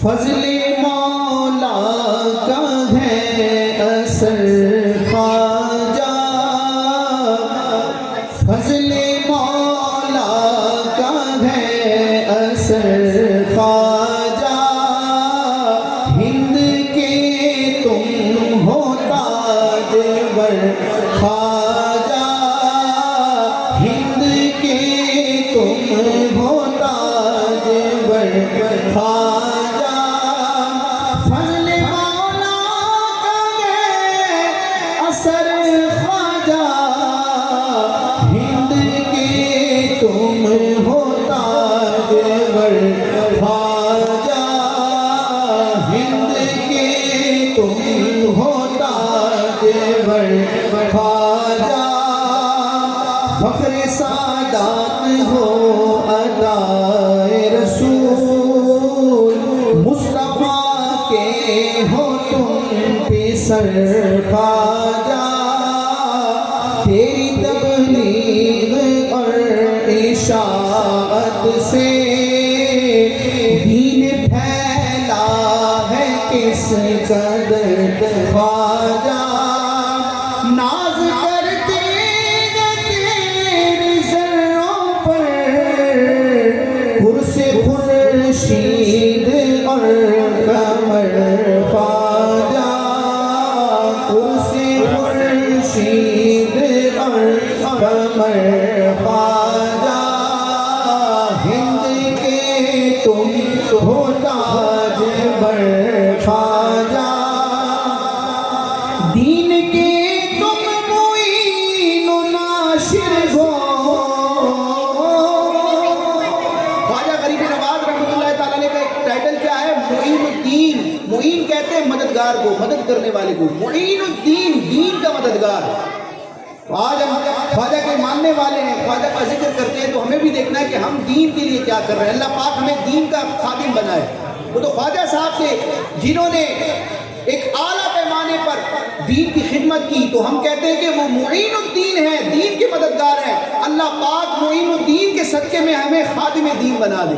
فضل مولا کا ہے اثر خواجہ، فضل مولا کا ہے اثر خواجہ، ہند کے تم ہو تاجور خواجہ، ہند کے تم ہو تاجور خواجہ، فضل مولا کا ہے اثر خواجہ، ہند کے تم ہو تاجور خواجہ، ہند کے تم ہو تاجور خواجہ، فخر سادات ہو ادائے رسول، مصطفیٰ کے ہو تم پسر خواجہ، تیری تبلیغ اور اشاعت سے دین پھیلا ہے کس قدر خواجہ، ناز کرتے ہیں تیری ذروں پر، قرص خورشید اور قمر خواجہ، قرص خورشید اور قمر خواجہ، ہند کے تم ہو تاجور خواجہ، دین کے تم معین و ناشر ہو۔ خواجہ غریب نواز رحمۃ اللہ تعالیٰ علیہ کا ایک ٹائٹل کیا ہے؟ معین الدین۔ معین کہتے ہیں مددگار کو، مدد کرنے والے کو، معین الدین، دین کا مددگار۔ آج ہم خواجہ کے ماننے والے ہیں، خواجہ کا ذکر کرتے ہیں تو ہمیں بھی دیکھنا ہے کہ ہم دین کے لیے کیا کر رہے ہیں۔ اللہ پاک ہمیں دین کا خادم بنائے۔ وہ تو خواجہ صاحب تھے جنہوں نے ایک اعلیٰ پیمانے پر دین کی خدمت کی، تو ہم کہتے ہیں کہ وہ معین الدین ہیں، دین کے مددگار ہیں۔ اللہ پاک معین الدین کے صدقے میں ہمیں خادم دین بنا دے۔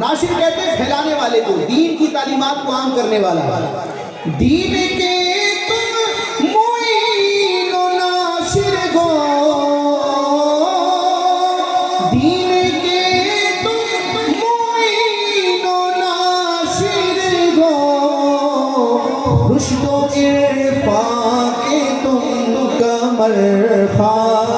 ناشر کہتے ہیں پھیلانے والے کو، دین کی تعلیمات کو عام کرنے والا۔ دین کے تم معین و ناشر ہو، دین کے تم معین و ناشر ہو، رشد و عرفان کے تم قمر خواجہ،